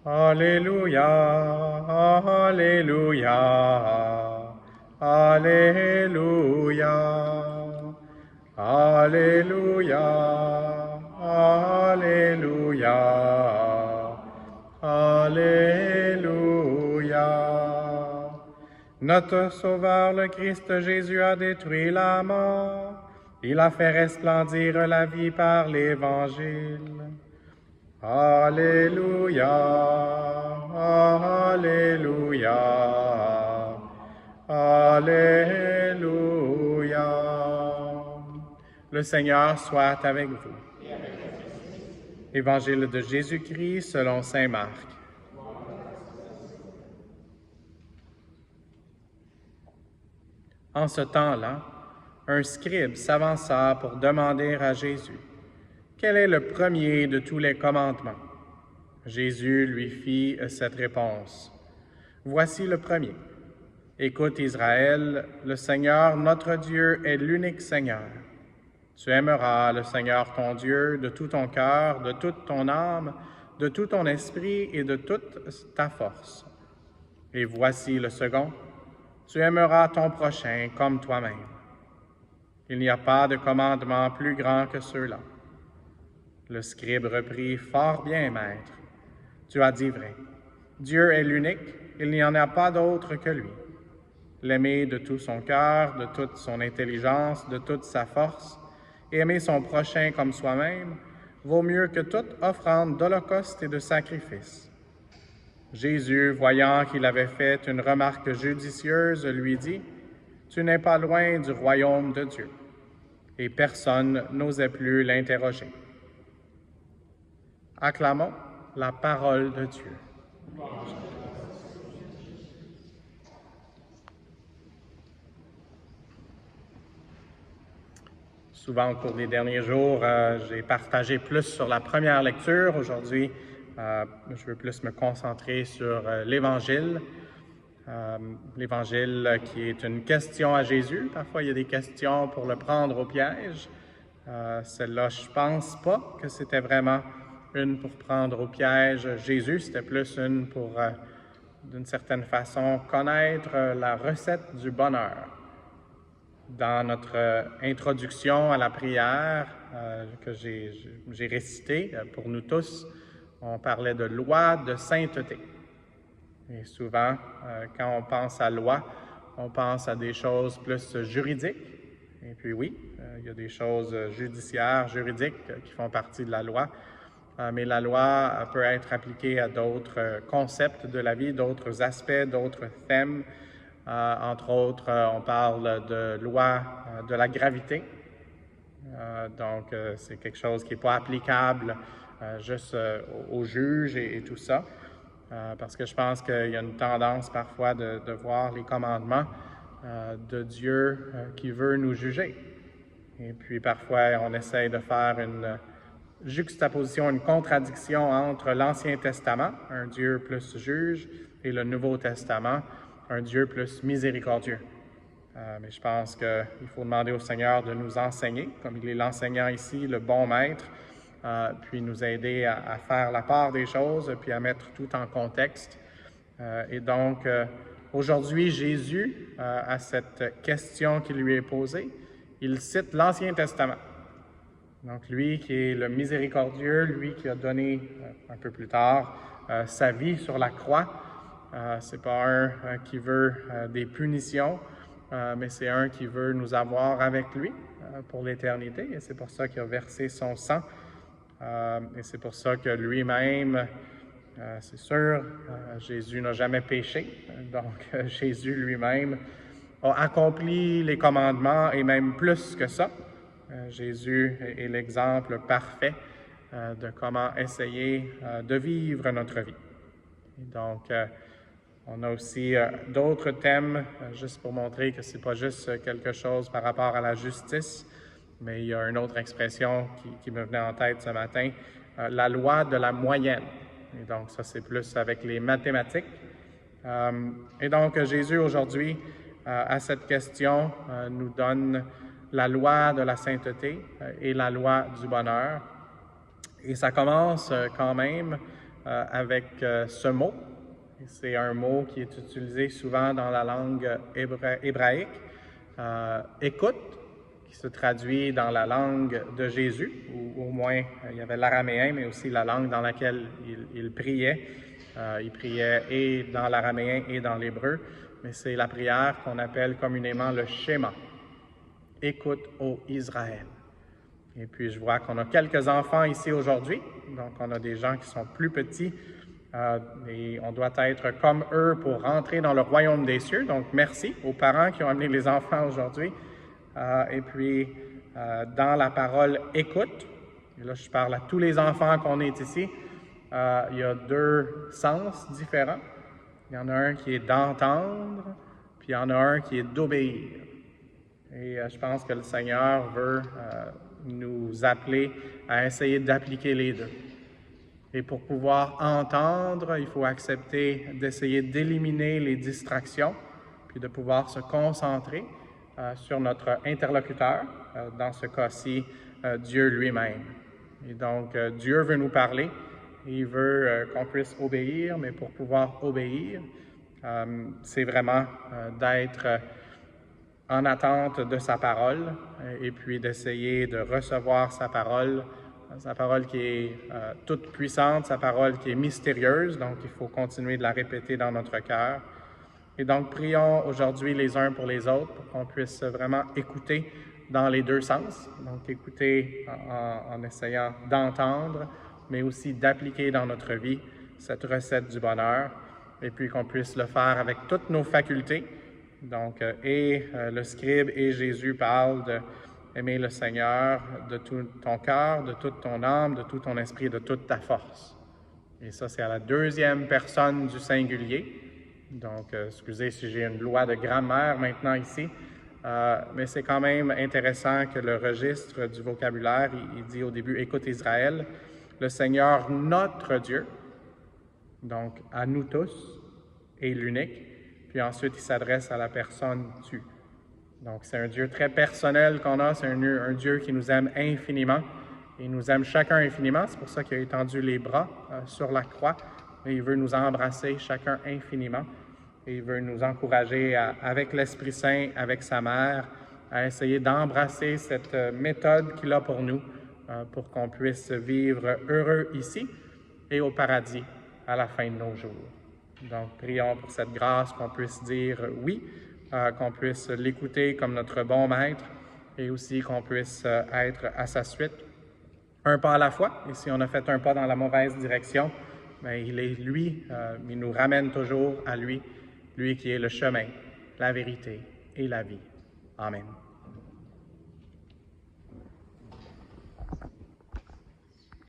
Alléluia, Alléluia, Alléluia, Alléluia, Alléluia, Alléluia. Notre Sauveur, le Christ Jésus, a détruit la mort. Il a fait resplendir la vie par l'Évangile. Alléluia, Alléluia, Alléluia. Le Seigneur soit avec vous. Évangile de Jésus-Christ selon saint Marc. En ce temps-là, un scribe s'avança pour demander à Jésus: quel est le premier de tous les commandements? Jésus lui fit cette réponse: voici le premier. Écoute Israël, le Seigneur notre Dieu est l'unique Seigneur. Tu aimeras le Seigneur ton Dieu de tout ton cœur, de toute ton âme, de tout ton esprit et de toute ta force. Et voici le second: tu aimeras ton prochain comme toi-même. Il n'y a pas de commandement plus grand que ceux-là. Le scribe reprit: fort bien, maître. Tu as dit vrai. Dieu est l'unique, il n'y en a pas d'autre que lui. L'aimer de tout son cœur, de toute son intelligence, de toute sa force, et aimer son prochain comme soi-même, vaut mieux que toute offrande d'holocauste et de sacrifice. Jésus, voyant qu'il avait fait une remarque judicieuse, lui dit: tu n'es pas loin du royaume de Dieu. Et personne n'osait plus l'interroger. Acclamons la parole de Dieu. Souvent, au cours des derniers jours, j'ai partagé plus sur la première lecture. Aujourd'hui, je veux plus me concentrer sur l'Évangile. L'Évangile qui est une question à Jésus. Parfois, il y a des questions pour le prendre au piège. Celle-là, je ne pense pas que c'était vraiment une pour prendre au piège Jésus. C'était plus une pour, d'une certaine façon, connaître la recette du bonheur. Dans notre introduction à la prière que j'ai récitée pour nous tous, on parlait de loi de sainteté. Et souvent, quand on pense à loi, on pense à des choses plus juridiques. Et puis oui, il y a des choses judiciaires, juridiques qui font partie de la loi. Mais la loi peut être appliquée à d'autres concepts de la vie, d'autres aspects, d'autres thèmes. Entre autres, on parle de loi de la gravité. Donc, c'est quelque chose qui n'est pas applicable juste aux juges et tout ça. Parce que je pense qu'il y a une tendance parfois de voir les commandements de Dieu qui veut nous juger. Et puis parfois, on essaye de faire une juxtaposition, une contradiction entre l'Ancien Testament, un Dieu plus juge, et le Nouveau Testament, un Dieu plus miséricordieux. Mais je pense qu'il faut demander au Seigneur de nous enseigner, comme il est l'enseignant ici, le bon maître, puis nous aider à faire la part des choses, puis à mettre tout en contexte. Et donc, aujourd'hui, Jésus, à cette question qui lui est posée, il cite l'Ancien Testament. Donc, lui qui est le miséricordieux, lui qui a donné un peu plus tard sa vie sur la croix, c'est pas un qui veut des punitions, mais c'est un qui veut nous avoir avec lui pour l'éternité. Et c'est pour ça qu'il a versé son sang. Et c'est pour ça que lui-même, c'est sûr, Jésus n'a jamais péché. Donc, Jésus lui-même a accompli les commandements et même plus que ça. Jésus est l'exemple parfait de comment essayer de vivre notre vie. Et donc, on a aussi d'autres thèmes, juste pour montrer que ce n'est pas juste quelque chose par rapport à la justice, mais il y a une autre expression qui me venait en tête ce matin, la loi de la moyenne. Et donc, ça, c'est plus avec les mathématiques. Et donc, Jésus, aujourd'hui, à cette question, nous donne la loi de la sainteté et la loi du bonheur. Et ça commence quand même avec ce mot. C'est un mot qui est utilisé souvent dans la langue hébraïque, écoute, qui se traduit dans la langue de Jésus, ou au moins il y avait l'araméen, mais aussi la langue dans laquelle il priait. Il priait et dans l'araméen et dans l'hébreu, mais c'est la prière qu'on appelle communément le Shema. Écoute, ô Israël. Et puis je vois qu'on a quelques enfants ici aujourd'hui, donc on a des gens qui sont plus petits, et on doit être comme eux pour rentrer dans le royaume des cieux. Donc, merci aux parents qui ont amené les enfants aujourd'hui. Et puis, dans la parole « écoute », et là, je parle à tous les enfants qu'on est ici, il y a deux sens différents. Il y en a un qui est d'entendre, puis il y en a un qui est d'obéir. Et je pense que le Seigneur veut nous appeler à essayer d'appliquer les deux. Et pour pouvoir entendre, il faut accepter d'essayer d'éliminer les distractions, puis de pouvoir se concentrer sur notre interlocuteur, dans ce cas-ci, Dieu lui-même. Et donc, Dieu veut nous parler, il veut qu'on puisse obéir, mais pour pouvoir obéir, c'est vraiment d'être en attente de sa parole, et puis d'essayer de recevoir sa parole qui est toute puissante, sa parole qui est mystérieuse, donc il faut continuer de la répéter dans notre cœur. Et donc, prions aujourd'hui les uns pour les autres pour qu'on puisse vraiment écouter dans les deux sens, donc écouter en essayant d'entendre, mais aussi d'appliquer dans notre vie cette recette du bonheur, et puis qu'on puisse le faire avec toutes nos facultés. Donc, le scribe et Jésus parlent d'aimer le Seigneur de tout ton cœur, de toute ton âme, de tout ton esprit, de toute ta force. Et ça, c'est à la deuxième personne du singulier. Donc, excusez si j'ai une loi de grammaire maintenant ici, mais c'est quand même intéressant que le registre du vocabulaire, il dit au début « Écoute Israël, le Seigneur notre Dieu », donc à nous tous, est l'unique. Puis ensuite, il s'adresse à la personne « tu ». Donc, c'est un Dieu très personnel qu'on a, c'est un Dieu qui nous aime infiniment. Il nous aime chacun infiniment, c'est pour ça qu'il a étendu les bras sur la croix. Et il veut nous embrasser chacun infiniment. Et il veut nous encourager, avec l'Esprit Saint, avec sa mère, à essayer d'embrasser cette méthode qu'il a pour nous, pour qu'on puisse vivre heureux ici et au paradis à la fin de nos jours. Donc, prions pour cette grâce, qu'on puisse dire oui, qu'on puisse l'écouter comme notre bon maître et aussi qu'on puisse être à sa suite, un pas à la fois. Et si on a fait un pas dans la mauvaise direction, bien, il est lui, il nous ramène toujours à lui, lui qui est le chemin, la vérité et la vie. Amen.